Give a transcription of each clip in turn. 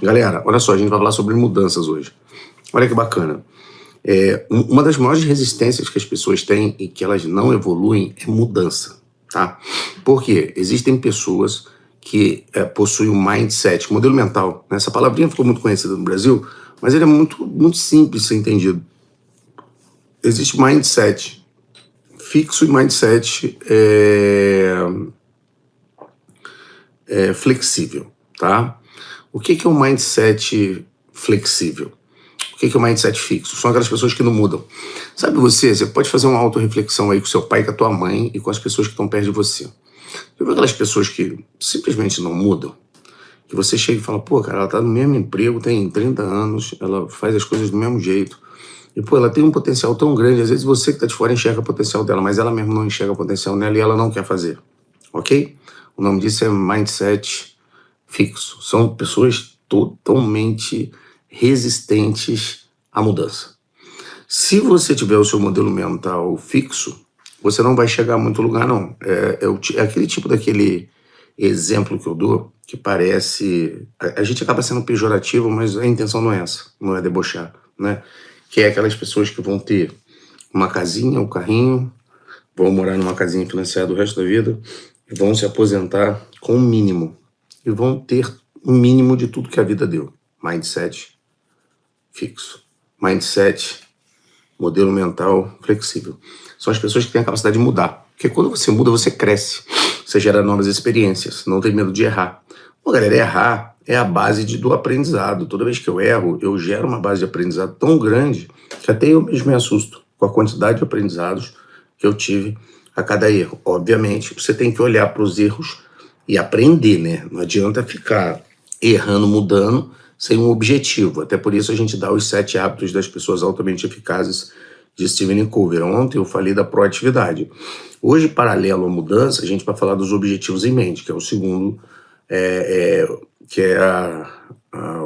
Galera, olha só, a gente vai falar sobre mudanças hoje. Olha que bacana. Uma das maiores resistências que as pessoas têm e que elas não evoluem é mudança, tá? Por quê? Existem pessoas que possuem um mindset, modelo mental, né? Essa palavrinha ficou muito conhecida no Brasil, mas ele é muito simples de ser entendido. Existe mindset fixo e mindset flexível, tá? O que é um mindset flexível? O que é o mindset fixo? São aquelas pessoas que não mudam. Sabe você pode fazer uma autorreflexão aí com seu pai, com a tua mãe e com as pessoas que estão perto de você. Você viu aquelas pessoas que simplesmente não mudam? Que você chega e fala, pô, cara, ela tá no mesmo emprego, tem 30 anos, ela faz as coisas do mesmo jeito. E, pô, ela tem um potencial tão grande, às vezes você que tá de fora enxerga o potencial dela, mas ela mesmo não enxerga o potencial nela e ela não quer fazer. Ok? O nome disso é mindset fixo. São pessoas totalmente resistentes à mudança. Se você tiver o seu modelo mental fixo, você não vai chegar a muito lugar, não. É aquele tipo daquele exemplo que eu dou, que parece... A gente acaba sendo pejorativo, mas a intenção não é essa, não é debochar, né? Que é aquelas pessoas que vão ter uma casinha, um carrinho, vão morar numa casinha financiada o resto da vida, e vão se aposentar com o mínimo. E vão ter o mínimo de tudo que a vida deu. Mindset fixo. Mindset, modelo mental flexível. São as pessoas que têm a capacidade de mudar. Porque quando você muda, você cresce. Você gera novas experiências. Não tem medo de errar. Pô, galera, errar é a base do aprendizado. Toda vez que eu erro, eu gero uma base de aprendizado tão grande que até eu mesmo me assusto com a quantidade de aprendizados que eu tive a cada erro. Obviamente, você tem que olhar para os erros e aprender, né? Não adianta ficar errando, mudando, sem um objetivo. Até por isso a gente dá os 7 hábitos das pessoas altamente eficazes de Stephen Covey. Ontem eu falei da proatividade. Hoje, paralelo à mudança, a gente vai falar dos objetivos em mente, que é o segundo,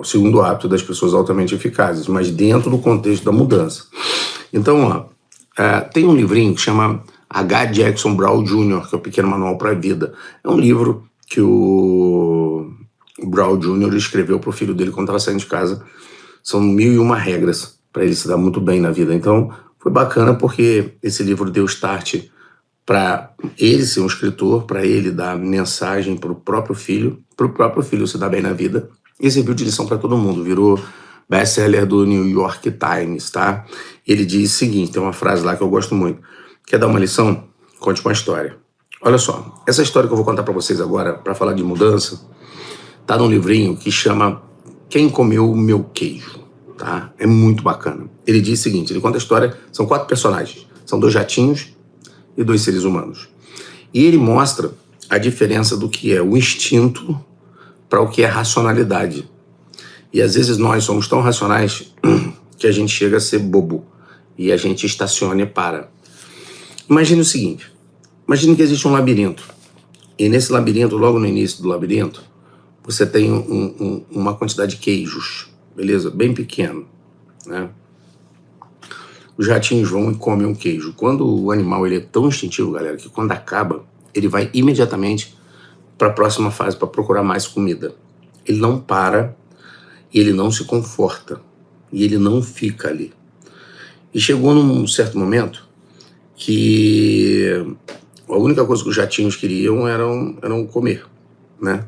o segundo hábito das pessoas altamente eficazes, mas dentro do contexto da mudança. Então, tem um livrinho que chama H. Jackson Brown Jr., que é o Pequeno Manual para a Vida. É um livro que o Brown Jr. escreveu para o filho dele quando estava saindo de casa. São 1001 regras para ele se dar muito bem na vida. Então, foi bacana porque esse livro deu start para ele ser um escritor, para ele dar mensagem para o próprio filho se dar bem na vida, e serviu de lição para todo mundo, virou best-seller do New York Times, tá? Ele diz o seguinte, tem uma frase lá que eu gosto muito, quer dar uma lição? Conte uma história. Olha só, essa história que eu vou contar para vocês agora, para falar de mudança, tá num livrinho que chama Quem Comeu o Meu Queijo, tá? É muito bacana. Ele diz o seguinte, ele conta a história, são 4 personagens, são 2 jatinhos e 2 seres humanos. E ele mostra a diferença do que é o instinto para o que é racionalidade. E às vezes nós somos tão racionais que a gente chega a ser bobo e a gente estaciona e para. Imagine o seguinte, imagine que existe um labirinto. E nesse labirinto, logo no início do labirinto, você tem uma quantidade de queijos, beleza? Bem pequeno, né? Os ratinhos vão e comem um queijo. Quando o animal ele é tão instintivo, galera, que quando acaba, ele vai imediatamente para a próxima fase, para procurar mais comida. Ele não para, ele não se conforta, e ele não fica ali. E chegou num certo momento que a única coisa que os jatinhos queriam eram comer, né?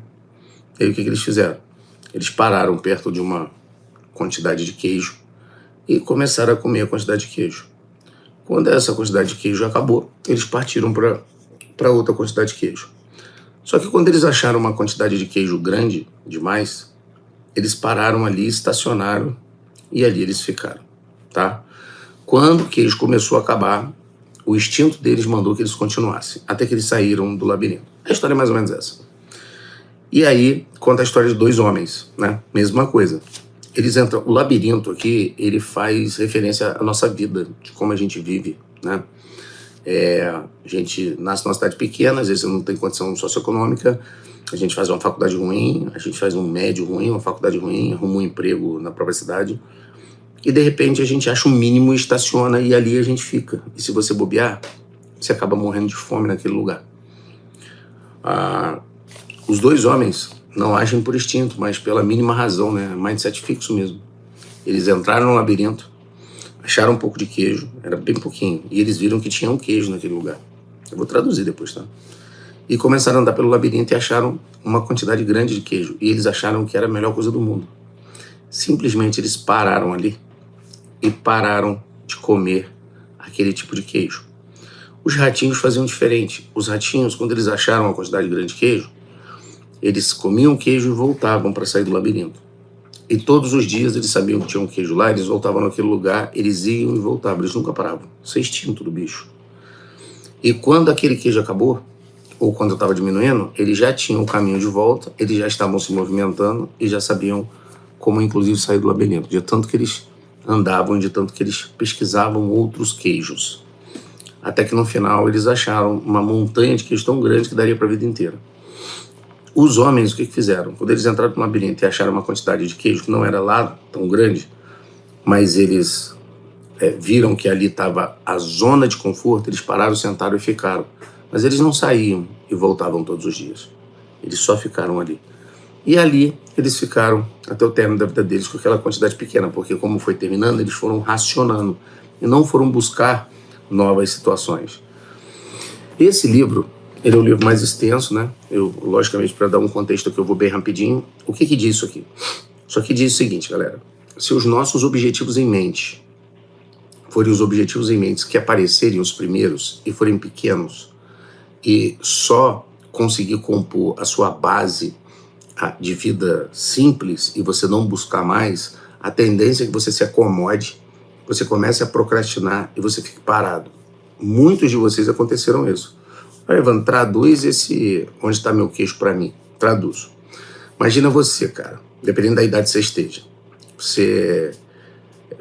E aí o que eles fizeram? Eles pararam perto de uma quantidade de queijo e começaram a comer a quantidade de queijo. Quando essa quantidade de queijo acabou, eles partiram para outra quantidade de queijo. Só que quando eles acharam uma quantidade de queijo grande demais, eles pararam ali, estacionaram e ali eles ficaram, tá? Quando o queijo começou a acabar, o instinto deles mandou que eles continuassem, até que eles saíram do labirinto. A história é mais ou menos essa. E aí, conta a história de 2 homens, né? Mesma coisa. Eles entram... O labirinto aqui, ele faz referência à nossa vida, de como a gente vive, né? A gente nasce numa cidade pequena, às vezes não tem condição socioeconômica, a gente faz uma faculdade ruim, a gente faz um médio ruim, uma faculdade ruim, arruma um emprego na própria cidade, e de repente a gente acha um mínimo e estaciona, e ali a gente fica. E se você bobear, você acaba morrendo de fome naquele lugar. Os 2 homens, não agem por instinto, mas pela mínima razão, né? Mindset fixo mesmo. Eles entraram no labirinto, acharam um pouco de queijo, era bem pouquinho, e eles viram que tinha um queijo naquele lugar. Eu vou traduzir depois, tá? E começaram a andar pelo labirinto e acharam uma quantidade grande de queijo. E eles acharam que era a melhor coisa do mundo. Simplesmente eles pararam ali e pararam de comer aquele tipo de queijo. Os ratinhos faziam diferente. Os ratinhos, quando eles acharam uma quantidade grande de queijo, eles comiam queijo e voltavam para sair do labirinto. E todos os dias eles sabiam que tinha um queijo lá, eles voltavam naquele lugar, eles iam e voltavam, eles nunca paravam. Isso é instinto do bicho. E quando aquele queijo acabou, ou quando estava diminuindo, eles já tinham o caminho de volta, eles já estavam se movimentando e já sabiam como, inclusive, sair do labirinto, de tanto que eles andavam, de tanto que eles pesquisavam outros queijos. Até que no final eles acharam uma montanha de queijo tão grande que daria para a vida inteira. Os homens, o que fizeram? Quando eles entraram no labirinto e acharam uma quantidade de queijo que não era lá tão grande, mas eles viram que ali estava a zona de conforto, eles pararam, sentaram e ficaram. Mas eles não saíam e voltavam todos os dias. Eles só ficaram ali. E ali eles ficaram até o término da vida deles com aquela quantidade pequena, porque como foi terminando, eles foram racionando e não foram buscar novas situações. Esse livro, ele é o livro mais extenso, né? Eu, logicamente, para dar um contexto aqui, eu vou bem rapidinho. O que diz isso aqui? Isso aqui diz o seguinte, galera. Se os nossos objetivos em mente forem os objetivos em mente que aparecerem os primeiros e forem pequenos, e só conseguir compor a sua base de vida simples e você não buscar mais, a tendência é que você se acomode, você comece a procrastinar e você fique parado. Muitos de vocês aconteceram isso. Olha, Evandro, traduz esse onde está meu queixo para mim. Traduzo. Imagina você, cara, dependendo da idade que você esteja. Você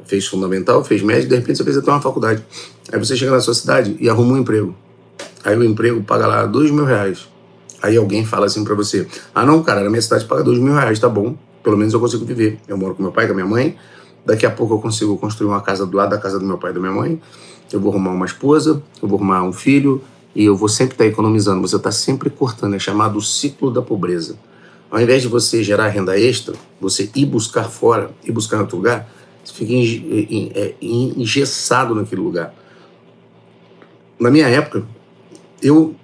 fez fundamental, fez médio, de repente você fez até uma faculdade. Aí você chega na sua cidade e arruma um emprego. Aí o emprego paga lá R$2.000. Aí alguém fala assim pra você, não, cara, na minha cidade paga R$2.000, tá bom, pelo menos eu consigo viver. Eu moro com meu pai, com a minha mãe, daqui a pouco eu consigo construir uma casa do lado da casa do meu pai e da minha mãe, eu vou arrumar uma esposa, eu vou arrumar um filho, e eu vou sempre estar economizando, você está sempre cortando, é chamado ciclo da pobreza. Ao invés de você gerar renda extra, você ir buscar fora, ir buscar em outro lugar, você fica engessado naquele lugar. Na minha época, eu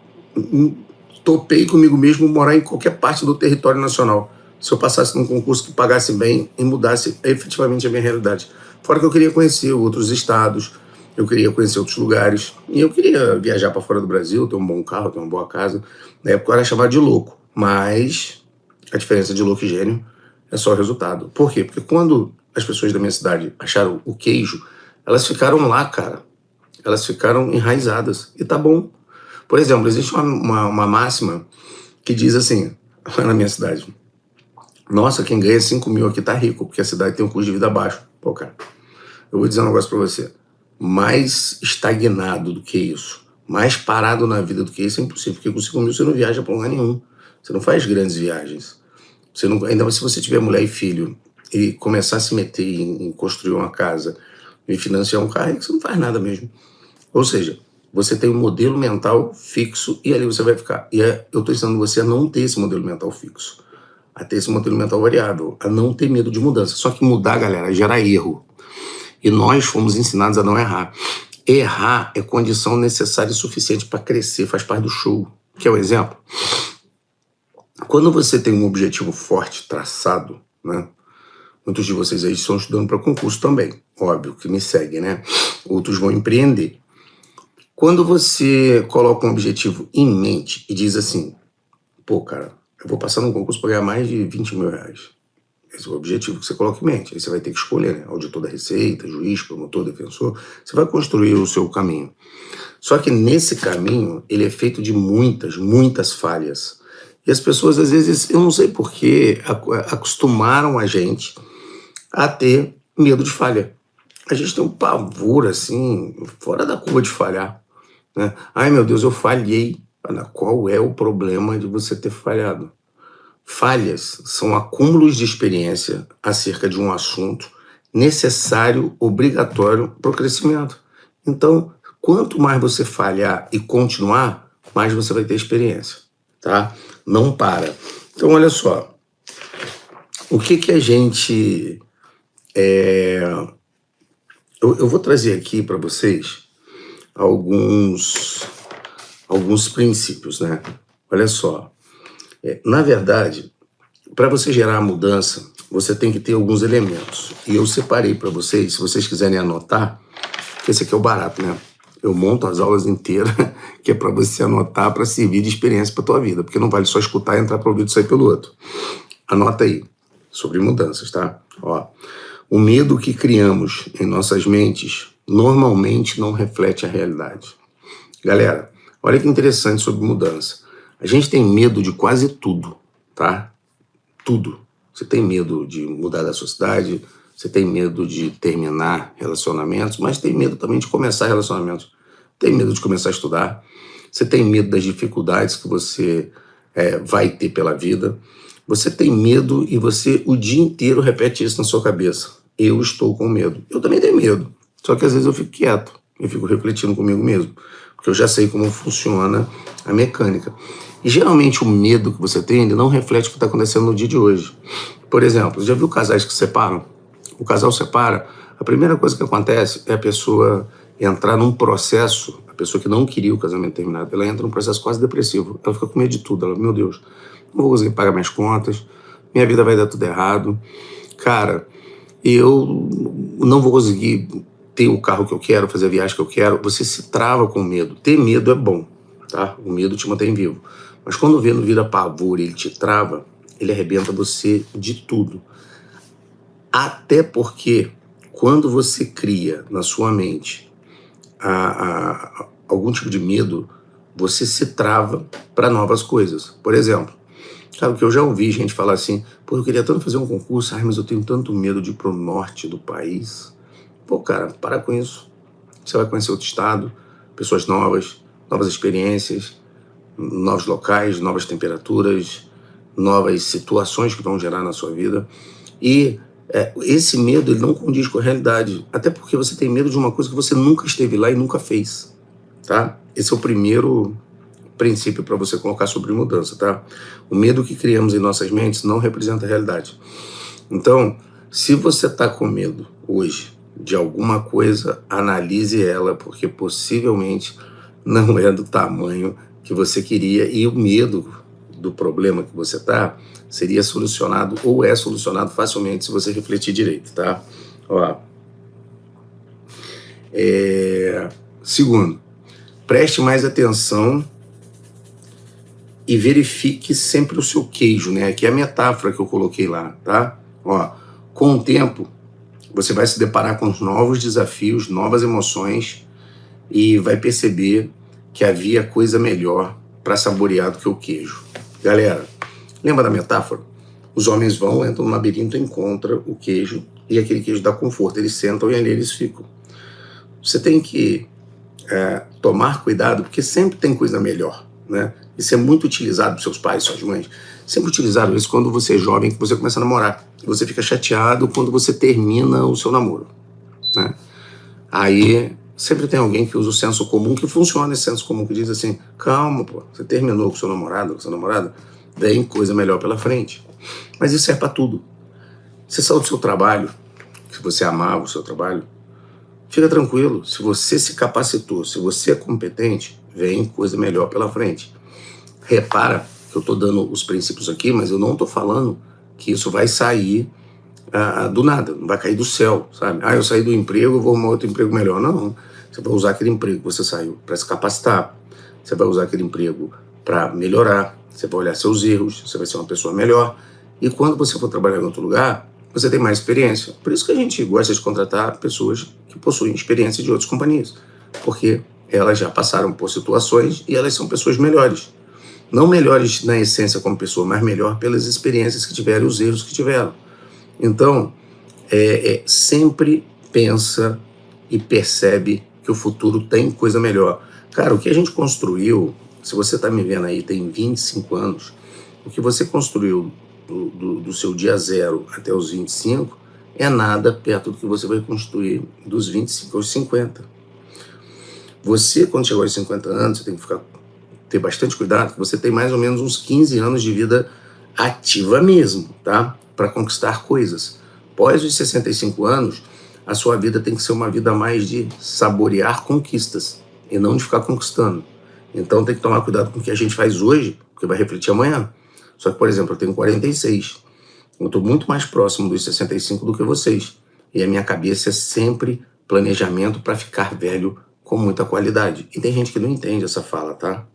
topei comigo mesmo morar em qualquer parte do território nacional. Se eu passasse num concurso que pagasse bem e mudasse efetivamente a minha realidade. Fora que eu queria conhecer outros estados, eu queria conhecer outros lugares, e eu queria viajar para fora do Brasil, ter um bom carro, ter uma boa casa. Na época eu era chamado de louco, mas a diferença de louco e gênio é só o resultado. Por quê? Porque quando as pessoas da minha cidade acharam o queijo, elas ficaram lá, cara. Elas ficaram enraizadas. E tá bom. Por exemplo, existe uma máxima que diz assim, na minha cidade, nossa, quem ganha 5 mil aqui tá rico, porque a cidade tem um custo de vida baixo. Pô, cara, eu vou dizer um negócio pra você. Mais estagnado do que isso, mais parado na vida do que isso é impossível, porque com 5 mil você não viaja pra lugar nenhum. Você não faz grandes viagens. Você não, ainda mais se você tiver mulher e filho e começar a se meter em construir uma casa e financiar um carro, você não faz nada mesmo. Ou seja, você tem um modelo mental fixo e ali você vai ficar. E eu estou ensinando você a não ter esse modelo mental fixo, a ter esse modelo mental variável, a não ter medo de mudança. Só que mudar, galera, gera erro. E nós fomos ensinados a não errar. Errar é condição necessária e suficiente para crescer, faz parte do show. Quer um exemplo? Quando você tem um objetivo forte, traçado, né? Muitos de vocês aí estão estudando para concurso também, óbvio, que me seguem, né? Outros vão empreender. Quando você coloca um objetivo em mente e diz assim, pô, cara, eu vou passar num concurso para ganhar mais de R$20.000. Esse é o objetivo que você coloca em mente. Aí você vai ter que escolher, né? Auditor da Receita, juiz, promotor, defensor. Você vai construir o seu caminho. Só que nesse caminho, ele é feito de muitas falhas. E as pessoas, às vezes, eu não sei porquê, acostumaram a gente a ter medo de falha. A gente tem um pavor, assim, fora da curva de falhar, né? Ai, meu Deus, eu falhei. Qual é o problema de você ter falhado? Falhas são acúmulos de experiência acerca de um assunto necessário, obrigatório para o crescimento. Então, quanto mais você falhar e continuar, mais você vai ter experiência, tá? Não para. Então, olha só, O que que a gente... eu vou trazer aqui para vocês alguns princípios, né? Olha só. Na verdade, para você gerar a mudança, você tem que ter alguns elementos. E eu separei para vocês, se vocês quiserem anotar, que esse aqui é o barato, né? Eu monto as aulas inteiras, que é para você anotar, para servir de experiência para tua vida, porque não vale só escutar e entrar para o ouvido e sair pelo outro. Anota aí, sobre mudanças, tá? Ó, o medo que criamos em nossas mentes normalmente não reflete a realidade. Galera, olha que interessante sobre mudança. A gente tem medo de quase tudo, tá? Tudo. Você tem medo de mudar da sua cidade, você tem medo de terminar relacionamentos, mas tem medo também de começar relacionamentos. Tem medo de começar a estudar, você tem medo das dificuldades que você vai ter pela vida. Você tem medo e você o dia inteiro repete isso na sua cabeça. Eu estou com medo. Eu também tenho medo, só que às vezes eu fico quieto, eu fico refletindo comigo mesmo, porque eu já sei como funciona a mecânica. E geralmente o medo que você tem, ele não reflete o que está acontecendo no dia de hoje. Por exemplo, já viu casais que se separam? O casal separa, a primeira coisa que acontece é a pessoa entrar num processo, a pessoa que não queria o casamento terminado, ela entra num processo quase depressivo. Ela fica com medo de tudo. Ela, meu Deus, não vou conseguir pagar minhas contas, minha vida vai dar tudo errado. Cara, eu não vou conseguir ter o carro que eu quero, fazer a viagem que eu quero. Você se trava com medo. Ter medo é bom, tá? O medo te mantém vivo. Mas quando o medo vira pavor e ele te trava, ele arrebenta você de tudo. Até porque quando você cria na sua mente algum tipo de medo, você se trava para novas coisas. Por exemplo, sabe que eu já ouvi gente falar assim, pô, eu queria tanto fazer um concurso, mas eu tenho tanto medo de ir pro norte do país. Pô, cara, para com isso. Você vai conhecer outro estado, pessoas novas, novas experiências, novos locais, novas temperaturas, novas situações que vão gerar na sua vida. E esse medo, ele não condiz com a realidade, até porque você tem medo de uma coisa que você nunca esteve lá e nunca fez, tá? Esse é o primeiro princípio para você colocar sobre mudança, tá? O medo que criamos em nossas mentes não representa a realidade. Então, se você está com medo hoje de alguma coisa, analise ela, porque possivelmente não é do tamanho que você queria, e o medo do problema que você está seria solucionado ou é solucionado facilmente se você refletir direito, tá? Ó. Segundo, preste mais atenção e verifique sempre o seu queijo, né? Aqui é a metáfora que eu coloquei lá, tá? Ó, com o tempo, você vai se deparar com novos desafios, novas emoções e vai perceber que havia coisa melhor para saborear do que o queijo. Galera, lembra da metáfora? Os homens vão, entram no labirinto, encontram o queijo e aquele queijo dá conforto. Eles sentam e ali eles ficam. Você tem que tomar cuidado, porque sempre tem coisa melhor, né? Isso é muito utilizado por seus pais, suas mães. Sempre utilizaram isso quando você é jovem, que você começa a namorar. Você fica chateado quando você termina o seu namoro, né? Aí sempre tem alguém que usa o senso comum, que funciona esse senso comum, que diz assim, calma, pô, você terminou com seu namorado, com sua namorada, vem coisa melhor pela frente. Mas isso é para tudo. Você saiu do seu trabalho, se você amava o seu trabalho, fica tranquilo, se você se capacitou, se você é competente, vem coisa melhor pela frente. Repara que eu estou dando os princípios aqui, mas eu não estou falando que isso vai sair do nada, não vai cair do céu, sabe? Eu saí do emprego, eu vou arrumar outro emprego melhor. Não, você vai usar aquele emprego que você saiu para se capacitar, você vai usar aquele emprego para melhorar, você vai olhar seus erros, você vai ser uma pessoa melhor, e quando você for trabalhar em outro lugar, você tem mais experiência. Por isso que a gente gosta de contratar pessoas que possuem experiência de outras companhias, porque elas já passaram por situações e elas são pessoas melhores. Não melhores na essência como pessoa, mas melhor pelas experiências que tiveram e os erros que tiveram. Então, sempre pensa e percebe que o futuro tem coisa melhor. Cara, o que a gente construiu, se você está me vendo aí, tem 25 anos, o que você construiu do seu dia zero até os 25 é nada perto do que você vai construir dos 25 aos 50. Você, quando chegou aos 50 anos, você tem que ter bastante cuidado, que você tem mais ou menos uns 15 anos de vida ativa mesmo, tá? para conquistar coisas. Após os 65 anos, a sua vida tem que ser uma vida mais de saborear conquistas e não de ficar conquistando. Então tem que tomar cuidado com o que a gente faz hoje, porque vai refletir amanhã. Só que, por exemplo, eu tenho 46. Eu estou muito mais próximo dos 65 do que vocês. E a minha cabeça é sempre planejamento para ficar velho com muita qualidade. E tem gente que não entende essa fala, tá?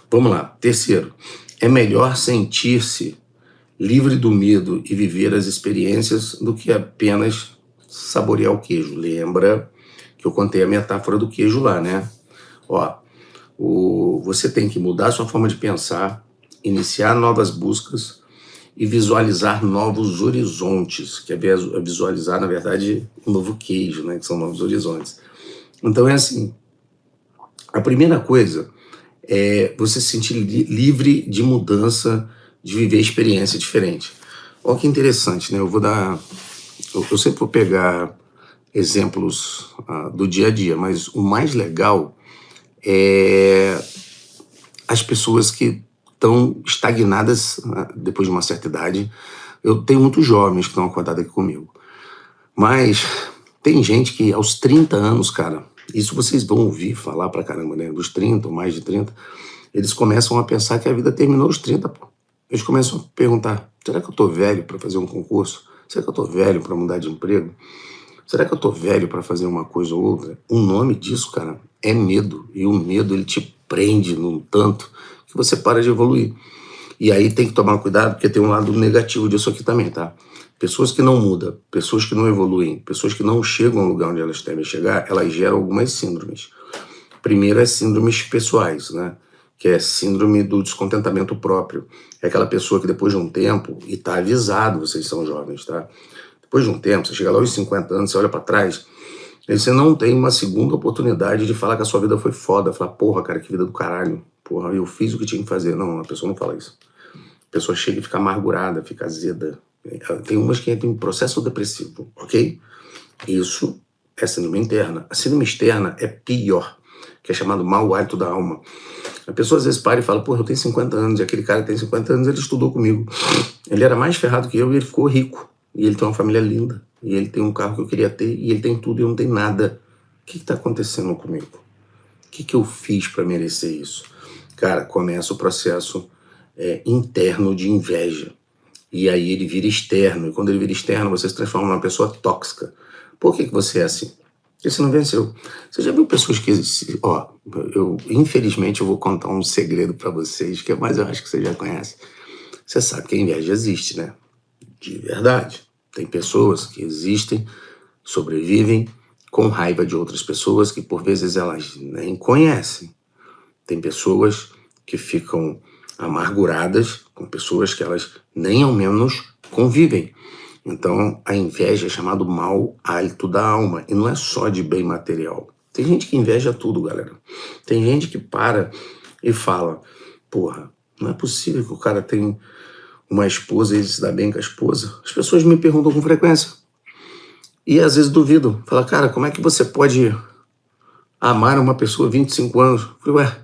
Vamos lá. Terceiro, é melhor sentir-se livre do medo e viver as experiências do que apenas saborear o queijo. Lembra que eu contei a metáfora do queijo lá, né? Ó, você tem que mudar a sua forma de pensar, iniciar novas buscas e visualizar novos horizontes, que é visualizar, na verdade, um novo queijo, né? Que são novos horizontes. Então é assim, a primeira coisa é você se sentir livre de mudança, de viver experiência diferente. Olha que interessante, né? Eu sempre vou pegar exemplos do dia a dia, mas o mais legal é as pessoas que estão estagnadas depois de uma certa idade. Eu tenho muitos jovens que estão acordados aqui comigo, mas tem gente que aos 30 anos, cara, isso vocês vão ouvir falar pra caramba, né? Dos 30 ou mais de 30, eles começam a pensar que a vida terminou aos 30, pô. Eles começam a perguntar, será que eu tô velho para fazer um concurso? Será que eu tô velho para mudar de emprego? Será que eu tô velho para fazer uma coisa ou outra? O nome disso, cara, é medo. E o medo, ele te prende num tanto que você para de evoluir. E aí tem que tomar cuidado, porque tem um lado negativo disso aqui também, tá? Pessoas que não mudam, pessoas que não evoluem, pessoas que não chegam ao lugar onde elas devem chegar, elas geram algumas síndromes. Primeiro é síndromes pessoais, né? Que é síndrome do descontentamento próprio. É aquela pessoa que depois de um tempo, e tá avisado, vocês são jovens, tá? Depois de um tempo, você chega lá aos 50 anos, você olha pra trás, e você não tem uma segunda oportunidade de falar que a sua vida foi foda. Falar, porra, cara, que vida do caralho. Porra, eu fiz o que tinha que fazer. Não, a pessoa não fala isso. A pessoa chega e fica amargurada, fica azeda. Tem umas que entram em processo depressivo, ok? Isso é síndrome interna. A síndrome externa é pior, que é chamado mau hálito da alma. A pessoa às vezes para e fala, pô, eu tenho 50 anos, e aquele cara que tem 50 anos, ele estudou comigo. Ele era mais ferrado que eu e ele ficou rico. E ele tem uma família linda. E ele tem um carro que eu queria ter, e ele tem tudo e eu não tenho nada. O que está acontecendo comigo? O que eu fiz para merecer isso? Cara, começa o processo interno de inveja. E aí ele vira externo. E quando ele vira externo, você se transforma numa pessoa tóxica. Por que você é assim? Porque você não venceu. Você já viu pessoas que... Ó, infelizmente eu vou contar um segredo para vocês, mas eu acho que você já conhece. Você sabe que a inveja existe, né? De verdade. Tem pessoas que existem, sobrevivem com raiva de outras pessoas que por vezes elas nem conhecem. Tem pessoas que ficam amarguradas com pessoas que elas nem ao menos convivem. Então, a inveja é chamado mau hálito da alma. E não é só de bem material. Tem gente que inveja tudo, galera. Tem gente que para e fala, porra, não é possível que o cara tenha uma esposa e ele se dá bem com a esposa. As pessoas me perguntam com frequência. E às vezes duvidam. Fala, cara, como é que você pode amar uma pessoa há 25 anos? Eu falei, ué,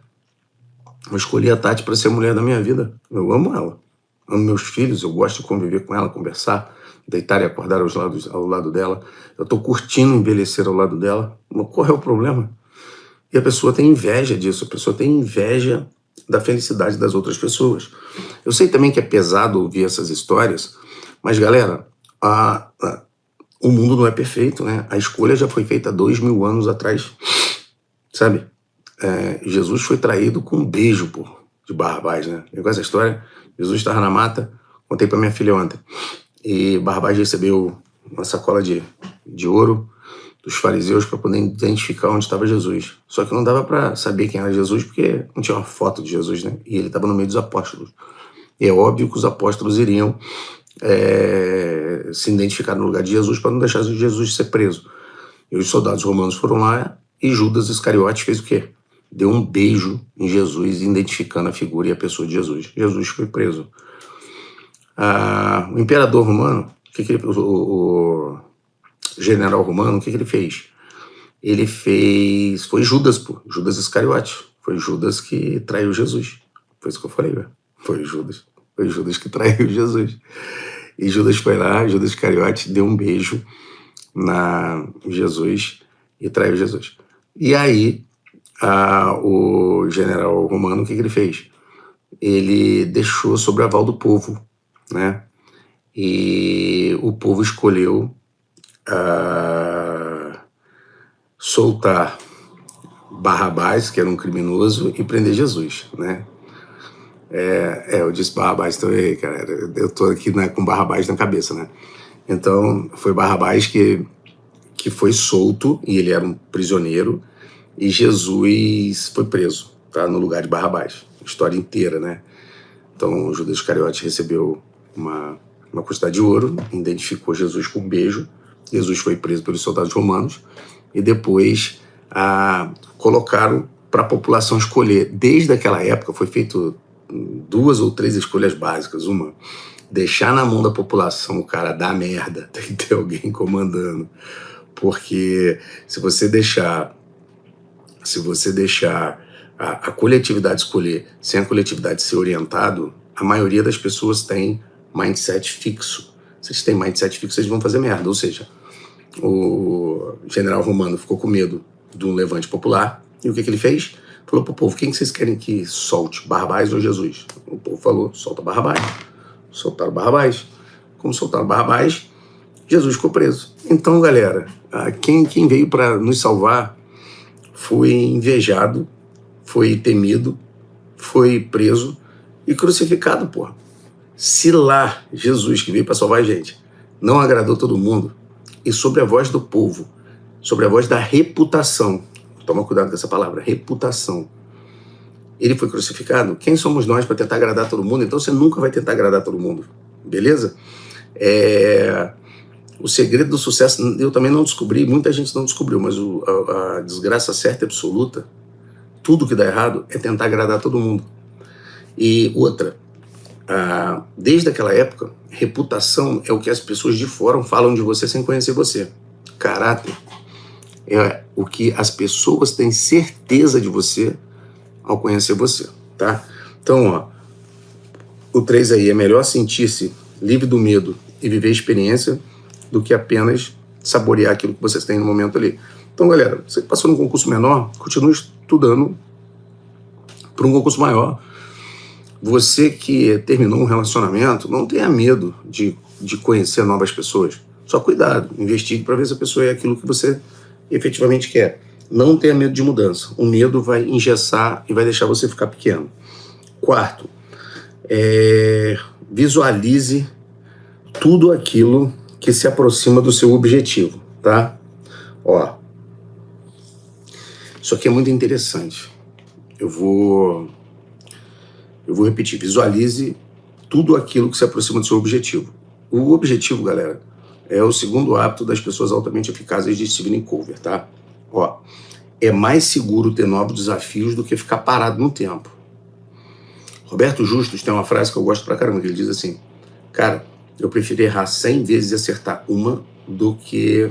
eu escolhi a Tati para ser a mulher da minha vida. Eu amo ela. Amo meus filhos, eu gosto de conviver com ela, conversar, deitar e acordar ao lado dela. Eu tô curtindo envelhecer ao lado dela. Mas qual é o problema? E a pessoa tem inveja disso. A pessoa tem inveja da felicidade das outras pessoas. Eu sei também que é pesado ouvir essas histórias, mas, galera, o mundo não é perfeito, né? A escolha já foi feita há 2000 anos atrás, sabe? Jesus foi traído com um beijo, pô, de Barrabás, né? Eu com essa história, Jesus estava na mata, contei pra minha filha ontem, e Barrabás recebeu uma sacola de ouro dos fariseus para poder identificar onde estava Jesus. Só que não dava para saber quem era Jesus, porque não tinha uma foto de Jesus, né? E ele estava no meio dos apóstolos. E é óbvio que os apóstolos iriam se identificar no lugar de Jesus para não deixar Jesus ser preso. E os soldados romanos foram lá e Judas Iscariotes fez o quê? Deu um beijo em Jesus, identificando a figura e a pessoa de Jesus. Jesus foi preso. O imperador romano, o general romano, o que ele fez? Ele fez... Foi Judas, pô. Judas Iscariotes. Foi Judas que traiu Jesus. Foi isso que eu falei, velho. Foi Judas que traiu Jesus. E Judas foi lá, Judas Iscariote, deu um beijo na Jesus e traiu Jesus. E aí, o general romano, o que ele fez? Ele deixou sobre o aval do povo, né? E o povo escolheu soltar Barrabás, que era um criminoso, e prender Jesus, né? Eu disse Barrabás, então eu errei, cara. Eu tô aqui, né, com Barrabás na cabeça, né? Então, foi Barrabás que foi solto, e ele era um prisioneiro, e Jesus foi preso, tá? No lugar de Barrabás. História inteira, né? Então, Judas Iscariote recebeu uma quantidade de ouro, identificou Jesus com um beijo, Jesus foi preso pelos soldados romanos, e depois colocaram para a população escolher. Desde aquela época foi feito 2 ou 3 escolhas básicas. Uma, deixar na mão da população o cara dar merda, tem que ter alguém comandando. Porque se você deixar a coletividade escolher sem a coletividade ser orientado, a maioria das pessoas tem mindset fixo. Se eles têm mindset fixo, eles vão fazer merda. Ou seja, o general romano ficou com medo de um levante popular, e o que ele fez? Falou pro povo, quem que vocês querem que solte, Barrabás ou Jesus? O povo falou, solta Barrabás. Soltaram Barrabás. Como soltaram Barrabás, Jesus ficou preso. Então, galera, quem veio para nos salvar foi invejado, foi temido, foi preso e crucificado, porra. Se lá Jesus, que veio para salvar a gente, não agradou todo mundo, e sobre a voz do povo, sobre a voz da reputação, toma cuidado com essa palavra, reputação, ele foi crucificado, quem somos nós para tentar agradar todo mundo? Então você nunca vai tentar agradar todo mundo, beleza? O segredo do sucesso, eu também não descobri, muita gente não descobriu, mas a desgraça certa e absoluta, tudo que dá errado é tentar agradar todo mundo. E outra, desde aquela época, reputação é o que as pessoas de fora falam de você sem conhecer você. Caráter é o que as pessoas têm certeza de você ao conhecer você, tá? Então, o 3 aí, é melhor sentir-se livre do medo e viver a experiência do que apenas saborear aquilo que vocês têm no momento ali. Então, galera, você que passou num concurso menor, continue estudando para um concurso maior. Você que terminou um relacionamento, não tenha medo de conhecer novas pessoas. Só cuidado, investigue para ver se a pessoa é aquilo que você efetivamente quer. Não tenha medo de mudança. O medo vai engessar e vai deixar você ficar pequeno. 4, visualize tudo aquilo que se aproxima do seu objetivo, tá? Isso aqui é muito interessante. Eu vou repetir. Visualize tudo aquilo que se aproxima do seu objetivo. O objetivo, galera, é o segundo hábito das pessoas altamente eficazes de Stephen Covey, tá? É mais seguro ter novos desafios do que ficar parado no tempo. Roberto Justus tem uma frase que eu gosto pra caramba, que ele diz assim, cara, eu prefiro errar 100 vezes e acertar uma do que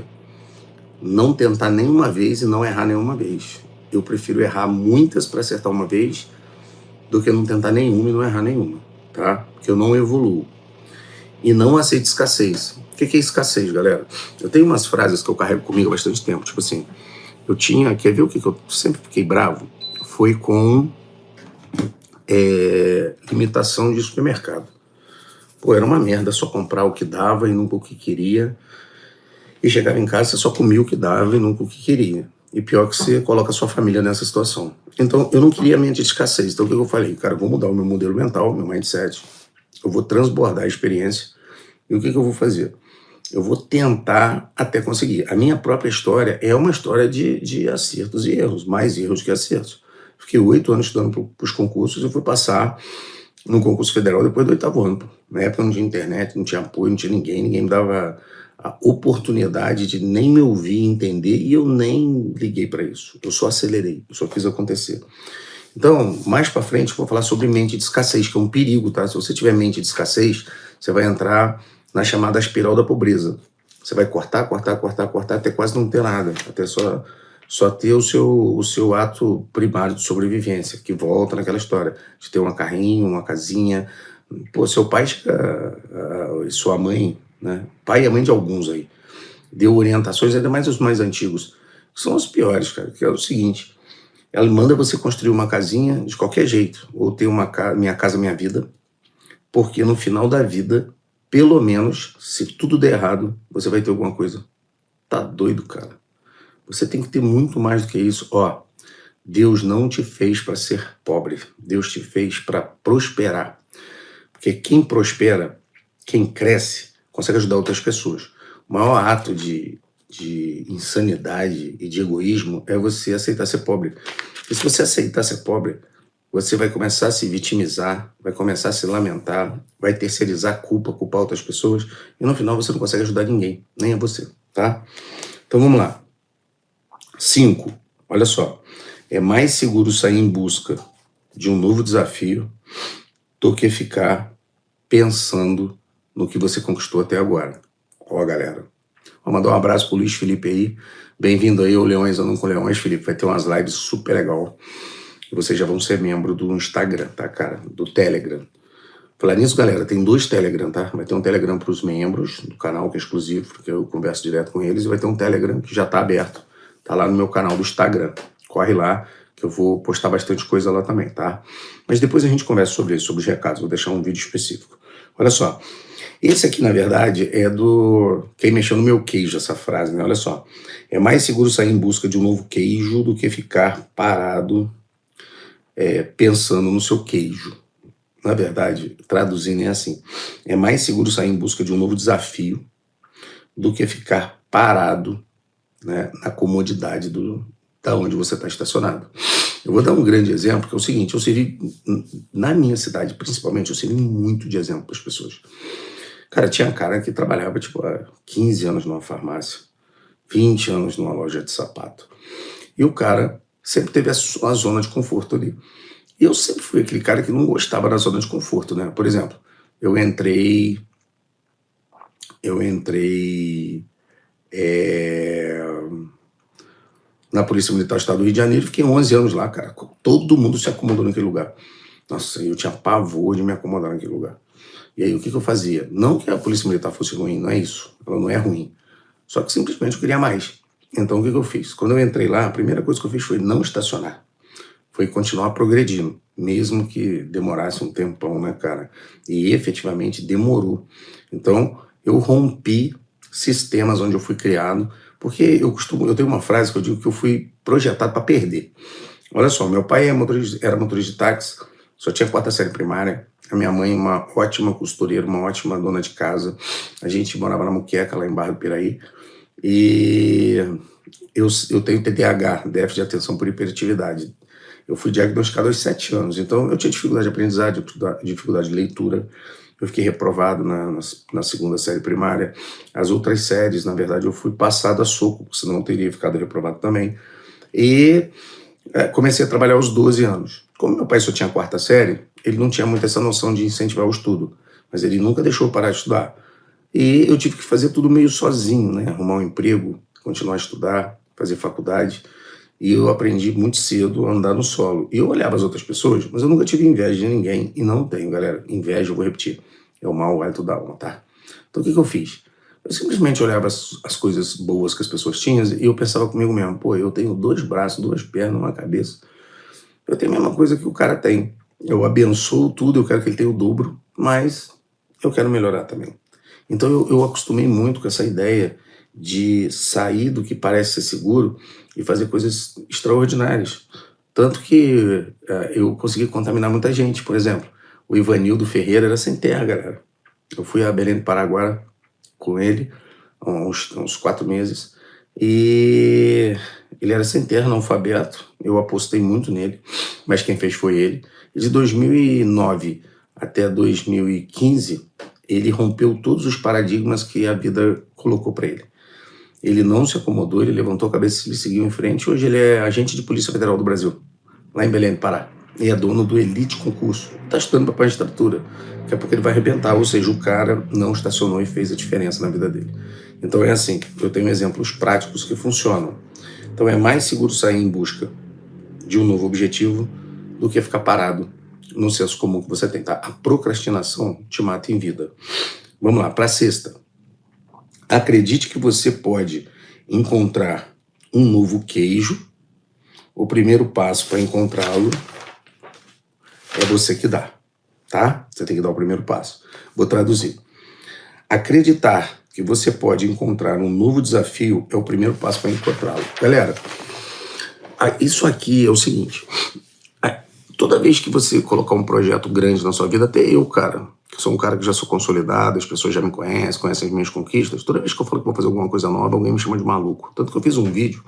não tentar nenhuma vez e não errar nenhuma vez. Eu prefiro errar muitas para acertar uma vez do que não tentar nenhuma e não errar nenhuma, tá? Porque eu não evoluo. E não aceito escassez. O que é escassez, galera? Eu tenho umas frases que eu carrego comigo há bastante tempo, tipo assim, quer ver o que eu sempre fiquei bravo? Foi com limitação de supermercado. Pô, era uma merda só comprar o que dava e nunca o que queria. E chegava em casa, você só comia o que dava e nunca o que queria. E pior que você coloca a sua família nessa situação. Então, eu não queria mente de escassez. Então, o que eu falei? Cara, eu vou mudar o meu modelo mental, meu mindset. Eu vou transbordar a experiência. E o que eu vou fazer? Eu vou tentar até conseguir. A minha própria história é uma história de acertos e erros. Mais erros que acertos. Fiquei 8 anos estudando para os concursos e fui passar no concurso federal depois do 8º ano. Na época não tinha internet, não tinha apoio, não tinha ninguém me dava a oportunidade de nem me ouvir, entender, e eu nem liguei para isso. Eu só acelerei, eu só fiz acontecer. Então, mais para frente, eu vou falar sobre mente de escassez, que é um perigo, tá? Se você tiver mente de escassez, você vai entrar na chamada espiral da pobreza. Você vai cortar, até quase não ter nada, até só ter o seu ato primário de sobrevivência, que volta naquela história de ter um carrinho, uma casinha, Pô, seu pai, sua mãe, né? Pai e a mãe de alguns aí, deu orientações, ainda mais os mais antigos, que são os piores, cara, que é o seguinte: ela manda você construir uma casinha de qualquer jeito, ou ter uma Minha Casa Minha Vida, porque no final da vida, pelo menos, se tudo der errado, você vai ter alguma coisa. Tá doido, cara? Você tem que ter muito mais do que isso. Ó, Deus não te fez para ser pobre, Deus te fez para prosperar. Porque quem prospera, quem cresce, consegue ajudar outras pessoas. O maior ato de insanidade e de egoísmo é você aceitar ser pobre. E se você aceitar ser pobre, você vai começar a se vitimizar, vai começar a se lamentar, vai terceirizar a culpa, culpar outras pessoas, e no final você não consegue ajudar ninguém, nem a você, tá? Então vamos lá. 5, olha só. É mais seguro sair em busca de um novo desafio do que ficar pensando no que você conquistou até agora. Ó, galera. Vou mandar um abraço pro Luiz Felipe aí. Bem-vindo aí ao Leões Andam com Leões, Felipe. Vai ter umas lives super legal. E vocês já vão ser membro do Instagram, tá, cara? Do Telegram. Falar nisso, galera, tem 2 Telegram, tá? Vai ter um Telegram para os membros do canal, que é exclusivo, porque eu converso direto com eles, e vai ter um Telegram que já tá aberto. Tá lá no meu canal do Instagram. Corre lá, que eu vou postar bastante coisa lá também, tá? Mas depois a gente conversa sobre isso, sobre os recados. Vou deixar um vídeo específico. Olha só. Esse aqui, na verdade, é do... Quem mexeu no meu queijo, essa frase, né? Olha só. É mais seguro sair em busca de um novo queijo do que ficar parado pensando no seu queijo. Na verdade, traduzindo é assim: é mais seguro sair em busca de um novo desafio do que ficar parado, né, na comodidade da onde você está estacionado. Eu vou dar um grande exemplo, que é o seguinte: eu servi, na minha cidade, principalmente, eu servi muito de exemplo para as pessoas. Cara, tinha cara que trabalhava, tipo, há 15 anos numa farmácia, 20 anos numa loja de sapato. E o cara sempre teve a sua zona de conforto ali. E eu sempre fui aquele cara que não gostava da zona de conforto, né? Por exemplo, eu entrei na Polícia Militar do Estado do Rio de Janeiro, fiquei 11 anos lá, cara. Todo mundo se acomodou naquele lugar. Nossa, eu tinha pavor de me acomodar naquele lugar. E aí, o que eu fazia? Não que a Polícia Militar fosse ruim, não é isso. Ela não é ruim. Só que simplesmente eu queria mais. Então, o que eu fiz? Quando eu entrei lá, a primeira coisa que eu fiz foi não estacionar. Foi continuar progredindo, mesmo que demorasse um tempão, né, cara? E efetivamente demorou. Então, eu rompi sistemas onde eu fui criado, porque eu tenho uma frase que eu digo que eu fui projetado para perder. Olha só, meu pai era motorista de táxi, só tinha 4ª série primária. A minha mãe, uma ótima costureira, uma ótima dona de casa. A gente morava na Muqueca, lá em Barra do Piraí. E eu tenho TDAH, déficit de atenção por hiperatividade. Eu fui diagnosticado aos 7 anos, então eu tinha dificuldade de aprendizagem, dificuldade de leitura. Eu fiquei reprovado na 2ª série primária. As outras séries, na verdade, eu fui passado a soco, senão eu teria ficado reprovado também. E comecei a trabalhar aos 12 anos. Como meu pai só tinha 4ª série, ele não tinha muito essa noção de incentivar o estudo, mas ele nunca deixou eu parar de estudar. E eu tive que fazer tudo meio sozinho, né? Arrumar um emprego, continuar a estudar, fazer faculdade. E eu aprendi muito cedo a andar no solo. E eu olhava as outras pessoas, mas eu nunca tive inveja de ninguém. E não tenho, galera. Inveja, eu vou repetir, é o mau hálito da alma, tá? Então o que eu fiz? Eu simplesmente olhava as coisas boas que as pessoas tinham e eu pensava comigo mesmo: pô, eu tenho 2 braços, 2 pernas, uma cabeça. Eu tenho a mesma coisa que o cara tem. Eu abençoo tudo, eu quero que ele tenha o dobro, mas eu quero melhorar também. Então eu acostumei muito com essa ideia de sair do que parece ser seguro e fazer coisas extraordinárias. Tanto que eu consegui contaminar muita gente. Por exemplo, o Ivanildo Ferreira era sem terra, galera. Eu fui a Belém do Paraguai com ele há uns 4 meses e ele era sem terra, analfabeto. Eu apostei muito nele, mas quem fez foi ele. E de 2009 até 2015, ele rompeu todos os paradigmas que a vida colocou para ele. Ele não se acomodou, ele levantou a cabeça e seguiu em frente. Hoje ele é agente de Polícia Federal do Brasil, lá em Belém do Pará. E é dono do Elite Concurso. Está estudando para magistratura. Daqui a pouco ele vai arrebentar, ou seja, o cara não estacionou e fez a diferença na vida dele. Então é assim, eu tenho exemplos práticos que funcionam. Então é mais seguro sair em busca de um novo objetivo do que ficar parado no senso comum que você tem, tá? A procrastinação te mata em vida. Vamos lá, para a sexta. Acredite que você pode encontrar um novo queijo. O primeiro passo para encontrá-lo é você que dá, tá? Você tem que dar o primeiro passo. Vou traduzir. Acreditar que você pode encontrar um novo desafio é o primeiro passo para encontrá-lo. Galera, isso aqui é o seguinte. Toda vez que você colocar um projeto grande na sua vida, até eu, cara, que sou um cara que já sou consolidado, as pessoas já me conhecem as minhas conquistas, toda vez que eu falo que vou fazer alguma coisa nova, alguém me chama de maluco. Tanto que eu fiz um vídeo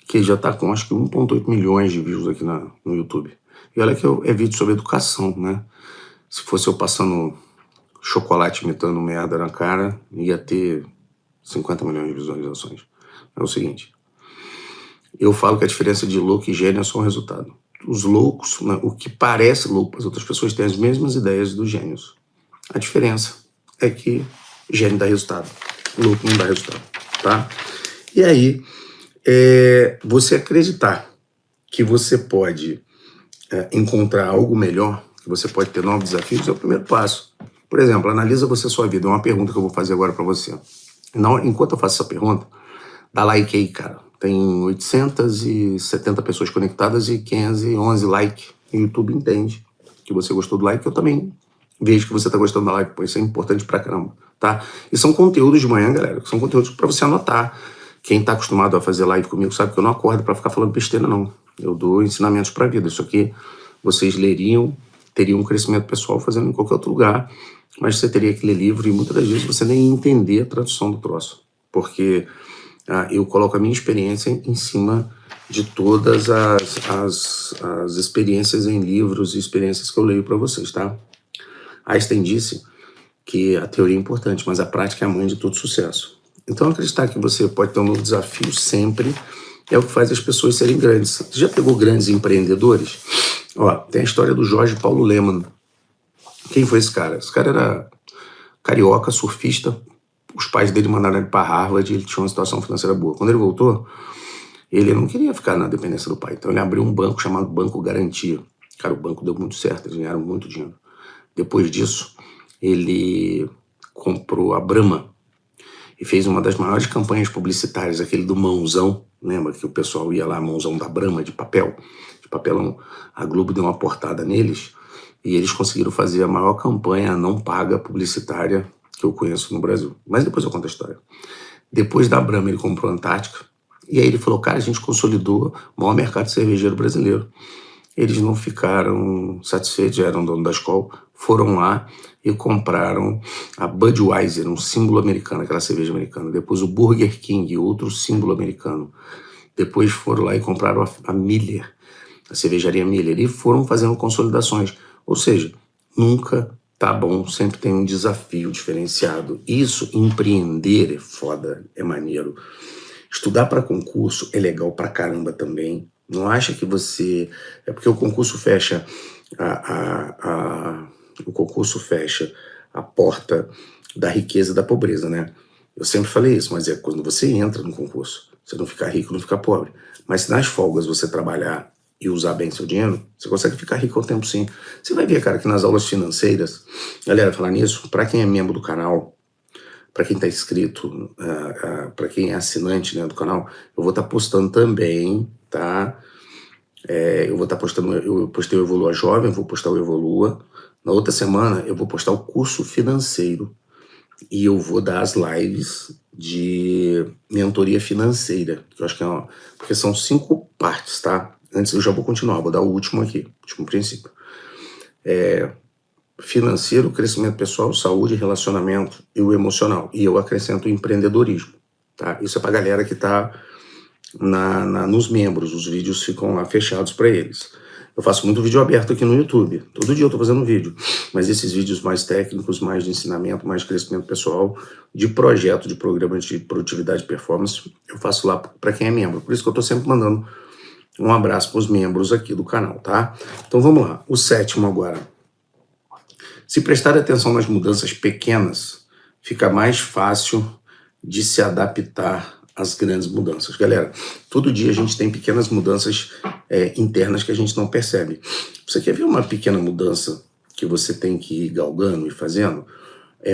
que já tá com acho que 1,8 milhões de views aqui no YouTube. E olha que é vídeo sobre educação, né? Se fosse eu passando chocolate imitando merda na cara, ia ter 50 milhões de visualizações. É o seguinte, eu falo que a diferença de louco e gênio é só um resultado. Os loucos, né, o que parece louco para as outras pessoas, têm as mesmas ideias dos gênios. A diferença é que gênio dá resultado, louco não dá resultado, tá? E aí, você acreditar que você pode encontrar algo melhor, que você pode ter novos desafios, é o primeiro passo. Por exemplo, analisa você a sua vida. É uma pergunta que eu vou fazer agora para você. Enquanto eu faço essa pergunta, dá like aí, cara. Tem 870 pessoas conectadas e 511 likes. O YouTube entende que você gostou do like. Eu também vejo que você tá gostando da like, pois isso é importante pra caramba, tá? E são conteúdos de manhã, galera. São conteúdos para você anotar. Quem tá acostumado a fazer live comigo sabe que eu não acordo para ficar falando besteira, não. Eu dou ensinamentos pra vida. Isso aqui vocês leriam, teriam um crescimento pessoal fazendo em qualquer outro lugar, mas você teria que ler livro e muitas das vezes você nem ia entender a tradução do troço. Porque eu coloco a minha experiência em cima de todas as experiências em livros e experiências que eu leio para vocês, tá? Einstein disse que a teoria é importante, mas a prática é a mãe de todo sucesso. Então, acreditar que você pode ter um novo desafio sempre é o que faz as pessoas serem grandes. Você já pegou grandes empreendedores? Ó, tem a história do Jorge Paulo Lemann. Quem foi esse cara? Esse cara era carioca, surfista. Os pais dele mandaram ele para Harvard e ele tinha uma situação financeira boa. Quando ele voltou, ele não queria ficar na dependência do pai. Então ele abriu um banco chamado Banco Garantia. Cara, o banco deu muito certo, eles ganharam muito dinheiro. Depois disso, ele comprou a Brahma e fez uma das maiores campanhas publicitárias, aquele do mãozão. Lembra que o pessoal ia lá, mãozão da Brahma, de papelão. A Globo deu uma portada neles e eles conseguiram fazer a maior campanha não paga publicitária que eu conheço no Brasil. Mas depois eu conto a história. Depois da Brahma, ele comprou a Antártica. E aí ele falou, cara, a gente consolidou o maior mercado cervejeiro brasileiro. Eles não ficaram satisfeitos, já eram dono da escola, foram lá e compraram a Budweiser, um símbolo americano, aquela cerveja americana. Depois o Burger King, outro símbolo americano. Depois foram lá e compraram a Miller, a cervejaria Miller, e foram fazendo consolidações. Ou seja, nunca tá bom, sempre tem um desafio diferenciado. Isso, empreender é foda, é maneiro. Estudar para concurso é legal pra caramba também. Não acha que você... É porque o concurso fecha o concurso fecha a porta da riqueza e da pobreza, né? Eu sempre falei isso, mas é quando você entra no concurso. Você não fica rico, não fica pobre. Mas se nas folgas você trabalhar e usar bem seu dinheiro, você consegue ficar rico ao tempo sim. Você vai ver, cara, que nas aulas financeiras, galera, falar nisso, para quem é membro do canal, para quem está inscrito, para quem é assinante, né, do canal, eu vou estar postando também, tá? Eu vou estar postando, eu postei o Evolua Jovem, vou postar o Evolua. Na outra semana eu vou postar o curso financeiro e eu vou dar as lives de mentoria financeira, que eu acho que porque são 5 partes, tá? Antes eu já vou continuar, vou dar o último aqui, último princípio. Financeiro, crescimento pessoal, saúde, relacionamento e o emocional. E eu acrescento o empreendedorismo, tá? Isso é pra galera que tá nos membros, os vídeos ficam lá fechados para eles. Eu faço muito vídeo aberto aqui no YouTube, todo dia eu tô fazendo vídeo, mas esses vídeos mais técnicos, mais de ensinamento, mais de crescimento pessoal, de projeto, de programa de produtividade e performance, eu faço lá para quem é membro. Por isso que eu tô sempre mandando um abraço para os membros aqui do canal, tá? Então vamos lá, o 7º agora. Se prestar atenção nas mudanças pequenas, fica mais fácil de se adaptar às grandes mudanças. Galera, todo dia a gente tem pequenas mudanças internas que a gente não percebe. Você quer ver uma pequena mudança que você tem que ir galgando e fazendo?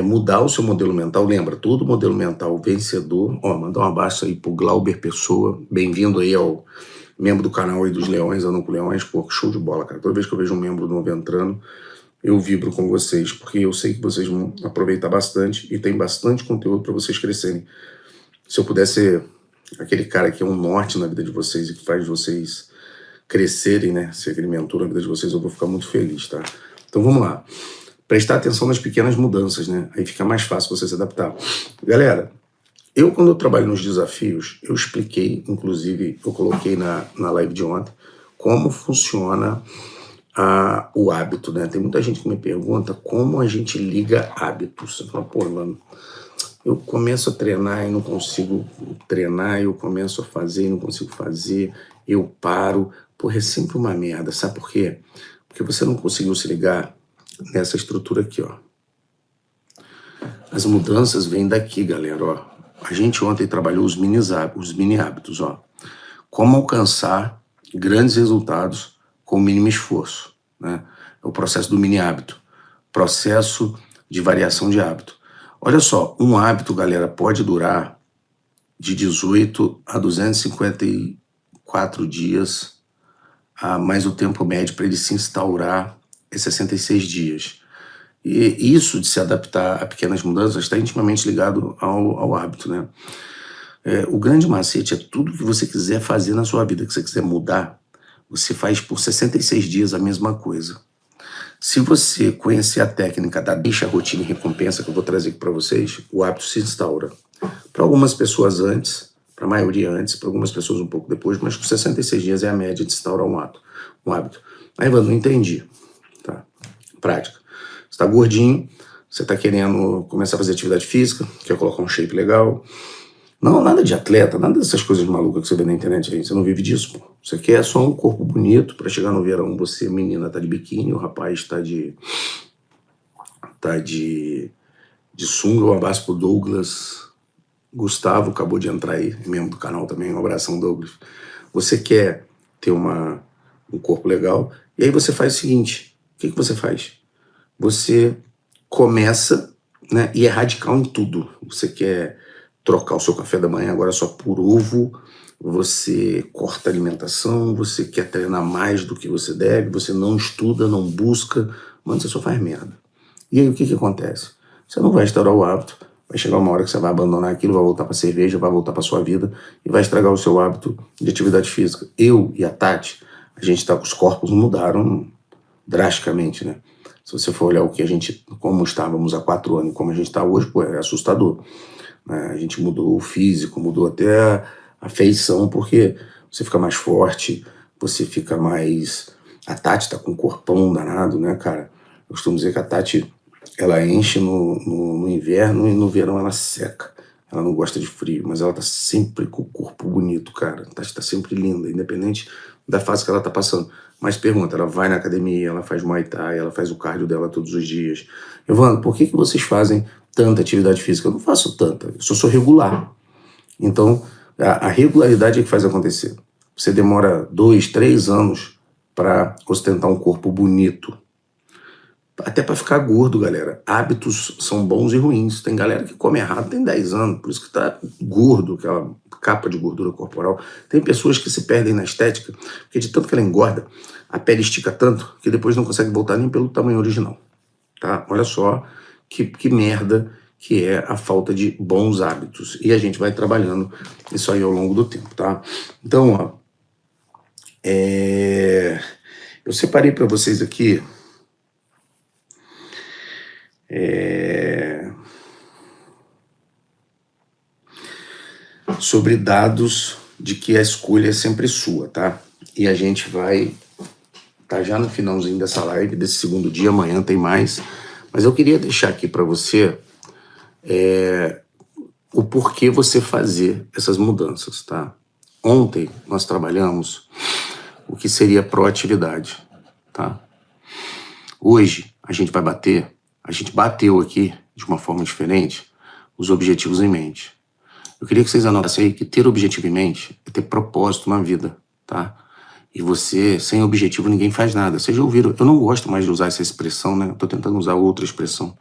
Mudar o seu modelo mental. Lembra, todo modelo mental vencedor. Mandar um abraço aí pro Glauber Pessoa. Bem-vindo aí ao membro do canal aí dos Leões, Andam com Leões. Pô, show de bola, cara. Toda vez que eu vejo um membro novo entrando, eu vibro com vocês, porque eu sei que vocês vão aproveitar bastante e tem bastante conteúdo para vocês crescerem. Se eu puder ser aquele cara que é um norte na vida de vocês e que faz vocês crescerem, né, ser aquele mentor na vida de vocês, eu vou ficar muito feliz, tá? Então vamos lá. Prestar atenção nas pequenas mudanças, né? Aí fica mais fácil você se adaptar. Galera, quando eu trabalho nos desafios, eu expliquei, inclusive, eu coloquei na live de ontem, como funciona o hábito, né? Tem muita gente que me pergunta como a gente liga hábitos. Você fala, pô, mano, eu começo a treinar e não consigo treinar, eu começo a fazer e não consigo fazer, eu paro. Porra, é sempre uma merda. Sabe por quê? Porque você não conseguiu se ligar nessa estrutura aqui, ó. As mudanças vêm daqui, galera, ó. A gente ontem trabalhou os mini hábitos, ó. Como alcançar grandes resultados com o mínimo esforço, né? É o processo do mini hábito. Processo de variação de hábito. Olha só, um hábito, galera, pode durar de 18 a 254 dias, mas o tempo médio para ele se instaurar é 66 dias. E isso de se adaptar a pequenas mudanças está intimamente ligado ao hábito, né? O grande macete é tudo que você quiser fazer na sua vida, que você quiser mudar, você faz por 66 dias a mesma coisa. Se você conhecer a técnica da deixa, rotina e recompensa, que eu vou trazer aqui para vocês, o hábito se instaura. Para algumas pessoas antes, para a maioria antes, para algumas pessoas um pouco depois, mas com 66 dias é a média de instaurar um hábito. Aí, Evandro, não entendi. Tá. Prática. Você está gordinho, você está querendo começar a fazer atividade física, quer colocar um shape legal. Não, nada de atleta, nada dessas coisas malucas que você vê na internet aí. Você não vive disso, pô. Você quer só um corpo bonito para chegar no verão. Você, menina, tá de biquíni, o rapaz tá de sunga. Um abraço pro Douglas. Gustavo acabou de entrar aí, membro do canal também. Um abração, Douglas. Você quer ter um corpo legal, e aí você faz o seguinte. O que você faz? Você começa, né, e é radical em tudo. Você quer trocar o seu café da manhã agora só por ovo, você corta a alimentação, você quer treinar mais do que você deve, você não estuda, não busca, mano, você só faz merda. E aí o que acontece? Você não vai instaurar o hábito, vai chegar uma hora que você vai abandonar aquilo, vai voltar pra cerveja, vai voltar pra sua vida e vai estragar o seu hábito de atividade física. Eu e a Tati, os corpos mudaram drasticamente, né? Se você for olhar como estávamos há 4 anos e como a gente está hoje, pô, é assustador. A gente mudou o físico, mudou até a feição, porque você fica mais forte, você fica mais... A Tati tá com um corpão danado, né, cara? Eu costumo dizer que a Tati, ela enche no inverno e no verão ela seca. Ela não gosta de frio, mas ela tá sempre com o corpo bonito, cara. A Tati tá sempre linda, independente da fase que ela tá passando. Mas pergunta, ela vai na academia, ela faz Muay Thai, ela faz o cardio dela todos os dias. Evandro, por que vocês fazem tanta atividade física? Eu não faço tanta, eu sou regular. Então, a regularidade é que faz acontecer. Você demora 2, 3 anos para ostentar um corpo bonito. Até para ficar gordo, galera. Hábitos são bons e ruins. Tem galera que come errado, tem 10 anos, por isso que tá gordo, aquela capa de gordura corporal. Tem pessoas que se perdem na estética, porque de tanto que ela engorda, a pele estica tanto que depois não consegue voltar nem pelo tamanho original. Tá? Olha só que merda que é a falta de bons hábitos. E a gente vai trabalhando isso aí ao longo do tempo, tá? Então, ó, eu separei para vocês aqui sobre dados de que a escolha é sempre sua, tá? E a gente vai tá já no finalzinho dessa live, desse segundo dia, amanhã tem mais, mas eu queria deixar aqui para você o porquê você fazer essas mudanças, tá? Ontem nós trabalhamos o que seria proatividade, tá? Hoje a gente bateu aqui de uma forma diferente os objetivos em mente. Eu queria que vocês anotassem aí que ter objetivo em mente é ter propósito na vida, tá? E você, sem objetivo, ninguém faz nada. Vocês já ouviram? Eu não gosto mais de usar essa expressão, né? Tô tentando usar outra expressão.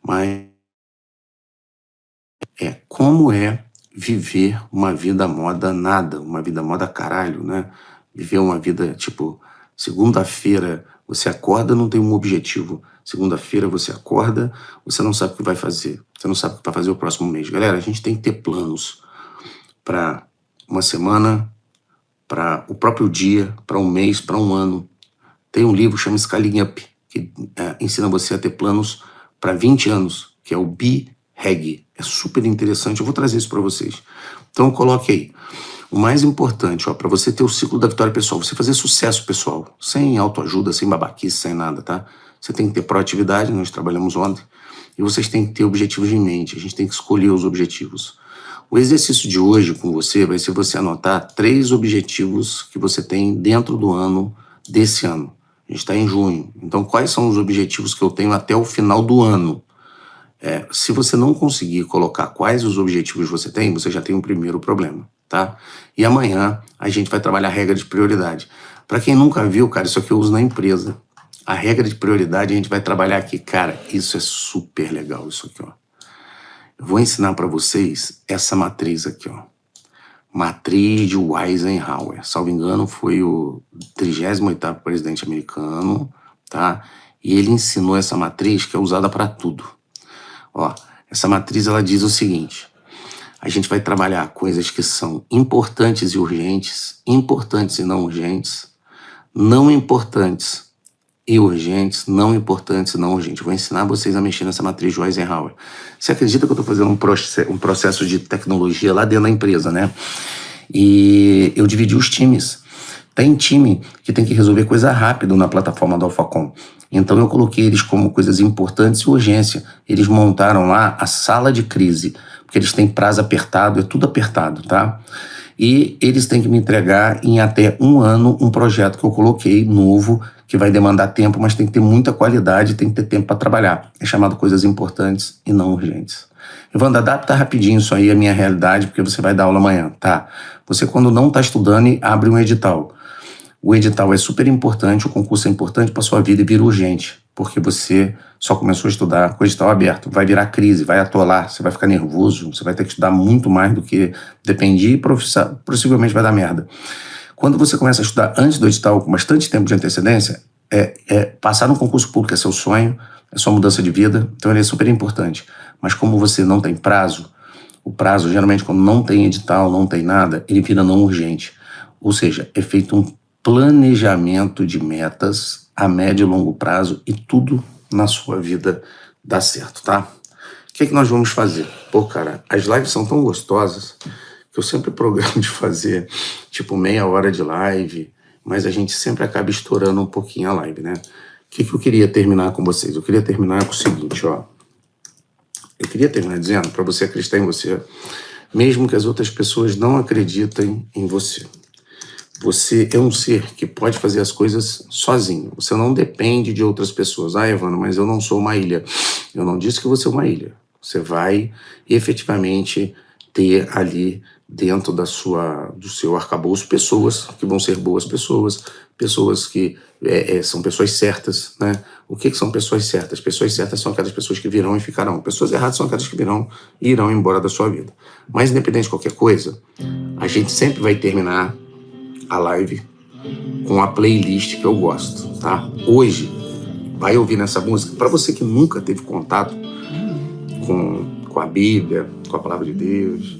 Mas como é viver uma vida moda nada, uma vida moda caralho, né? Viver uma vida, tipo, segunda-feira você acorda, não tem um objetivo. Segunda-feira você acorda, você não sabe o que vai fazer. Você não sabe o que vai fazer o próximo mês. Galera, a gente tem que ter planos para uma semana, para o próprio dia, para um mês, para um ano. Tem um livro que chama Scaling Up, que ensina você a ter planos para 20 anos, que é o BHAG. É super interessante, eu vou trazer isso para vocês. Então coloque aí. O mais importante, para você ter o ciclo da vitória pessoal, você fazer sucesso pessoal, sem autoajuda, sem babaquice, sem nada, tá? Você tem que ter proatividade, nós trabalhamos ontem, e vocês têm que ter objetivos em mente, a gente tem que escolher os objetivos. O exercício de hoje com você vai ser você anotar 3 objetivos que você tem dentro do ano, desse ano. A gente está em junho. Então, quais são os objetivos que eu tenho até o final do ano? Se você não conseguir colocar quais os objetivos você tem, você já tem um primeiro problema, tá? E amanhã a gente vai trabalhar a regra de prioridade. Para quem nunca viu, cara, isso aqui eu uso na empresa. A regra de prioridade a gente vai trabalhar aqui. Cara, isso é super legal, isso aqui, ó. Eu vou ensinar para vocês essa matriz aqui, ó. Matriz de Eisenhower. Salvo engano, foi o 38º presidente americano, tá? E ele ensinou essa matriz que é usada para tudo. Ó, essa matriz, ela diz o seguinte: a gente vai trabalhar coisas que são importantes e urgentes, importantes e não urgentes, não importantes e urgentes, não importantes e não urgentes. Vou ensinar vocês a mexer nessa matriz de Eisenhower. Você acredita que eu estou fazendo um processo de tecnologia lá dentro da empresa, né? E eu dividi os times. Tem time que tem que resolver coisa rápido na plataforma do Alphacom. Então eu coloquei eles como coisas importantes e urgência. Eles montaram lá a sala de crise, porque eles têm prazo apertado, é tudo apertado, tá? E eles têm que me entregar em até 1 ano um projeto que eu coloquei novo, que vai demandar tempo, mas tem que ter muita qualidade, tem que ter tempo para trabalhar. É chamado coisas importantes e não urgentes. Evandro, adapta rapidinho isso aí à minha realidade, porque você vai dar aula amanhã, tá? Você, quando não está estudando, abre um edital. O edital é super importante, o concurso é importante para sua vida e vira urgente, porque você só começou a estudar com o edital aberto. Vai virar crise, vai atolar, você vai ficar nervoso, você vai ter que estudar muito mais do que dependia e possivelmente vai dar merda. Quando você começa a estudar antes do edital, com bastante tempo de antecedência, passar no concurso público é seu sonho, é sua mudança de vida, então ele é super importante. Mas como você não tem prazo, o prazo, geralmente, quando não tem edital, não tem nada, ele vira não urgente. Ou seja, é feito um planejamento de metas a médio e longo prazo e tudo na sua vida dá certo, tá? O que nós vamos fazer? Pô, cara, as lives são tão gostosas que eu sempre programo de fazer, tipo, meia hora de live, mas a gente sempre acaba estourando um pouquinho a live, né? O que eu queria terminar com vocês? Eu queria terminar com o seguinte, ó. Eu queria terminar dizendo para você acreditar em você, mesmo que as outras pessoas não acreditem em você. Você é um ser que pode fazer as coisas sozinho. Você não depende de outras pessoas. Ah, Evandro, mas eu não sou uma ilha. Eu não disse que você é uma ilha. Você vai efetivamente ter ali dentro do seu arcabouço pessoas que vão ser boas pessoas, pessoas que são pessoas certas, né? O que são pessoas certas? Pessoas certas são aquelas pessoas que virão e ficarão. Pessoas erradas são aquelas que virão e irão embora da sua vida. Mas independente de qualquer coisa, a gente sempre vai terminar a live com a playlist que eu gosto, tá? Hoje, vai ouvir nessa música. Para você que nunca teve contato com a Bíblia, com a Palavra de Deus,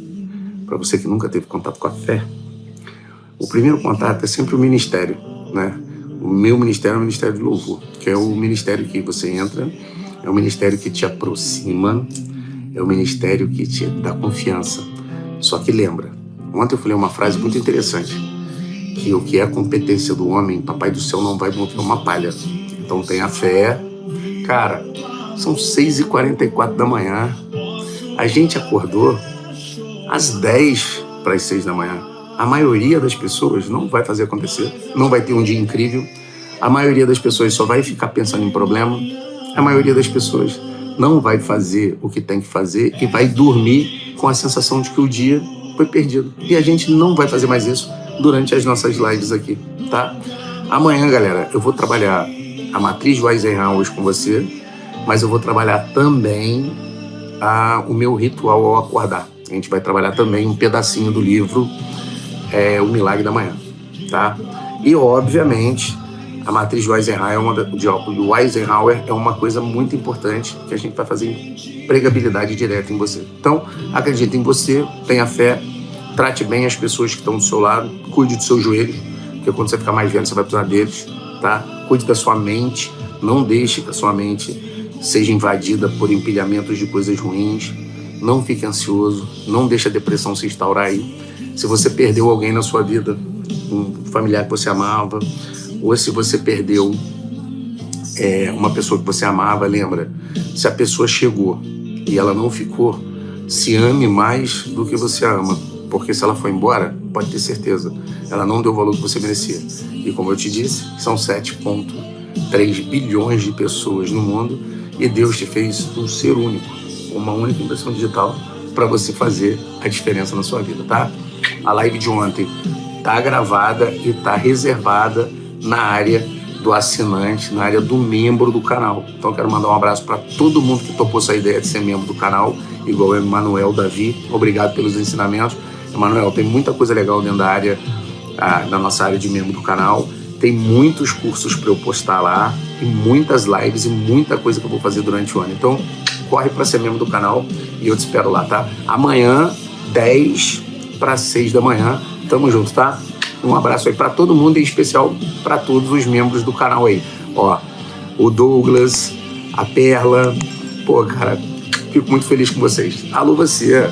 para você que nunca teve contato com a fé, o primeiro contato é sempre o ministério, né? O meu ministério é o Ministério de Louvor, que é o ministério que você entra, é o ministério que te aproxima, é o ministério que te dá confiança. Só que lembra, ontem eu falei uma frase muito interessante, que o que é a competência do homem, Papai do Céu não vai mover uma palha. Então tenha fé. Cara, são 6h44 da manhã. A gente acordou às 10 para as 6 da manhã. A maioria das pessoas não vai fazer acontecer, não vai ter um dia incrível. A maioria das pessoas só vai ficar pensando em problema. A maioria das pessoas não vai fazer o que tem que fazer e vai dormir com a sensação de que o dia foi perdido. E a gente não vai fazer mais isso durante as nossas lives aqui. tá? Amanhã, galera, eu vou trabalhar a matriz do Eisenhower com você, mas eu vou trabalhar também o meu ritual ao acordar. A gente vai trabalhar também um pedacinho do livro O Milagre da Manhã, tá? E, obviamente, a matriz do Eisenhower é uma coisa muito importante que a gente vai fazer empregabilidade direta em você. Então, acredite em você, tenha fé, trate bem as pessoas que estão do seu lado, cuide dos seus joelhos, porque quando você ficar mais velho, você vai precisar deles, tá? Cuide da sua mente, não deixe que a sua mente seja invadida por empilhamentos de coisas ruins, não fique ansioso, não deixe a depressão se instaurar aí. Se você perdeu alguém na sua vida, um familiar que você amava, ou se você perdeu uma pessoa que você amava, lembra, se a pessoa chegou e ela não ficou, se ame mais do que você ama, porque se ela foi embora, pode ter certeza, ela não deu o valor que você merecia. E como eu te disse, são 7,3 bilhões de pessoas no mundo e Deus te fez um ser único, uma única impressão digital para você fazer a diferença na sua vida, tá? A live de ontem tá gravada e tá reservada na área do assinante, na área do membro do canal. Então eu quero mandar um abraço para todo mundo que topou essa ideia de ser membro do canal, igual o Emanuel Davi. Obrigado pelos ensinamentos. Emanuel, tem muita coisa legal dentro da área, da nossa área de membro do canal. Tem muitos cursos para eu postar lá, e muitas lives e muita coisa que eu vou fazer durante o ano. Então, corre para ser membro do canal e eu te espero lá, tá? Amanhã, 10 para 6 da manhã. Tamo junto, tá? Um abraço aí para todo mundo, em especial para todos os membros do canal aí. Ó, o Douglas, a Perla. Pô, cara, fico muito feliz com vocês. Alô, você.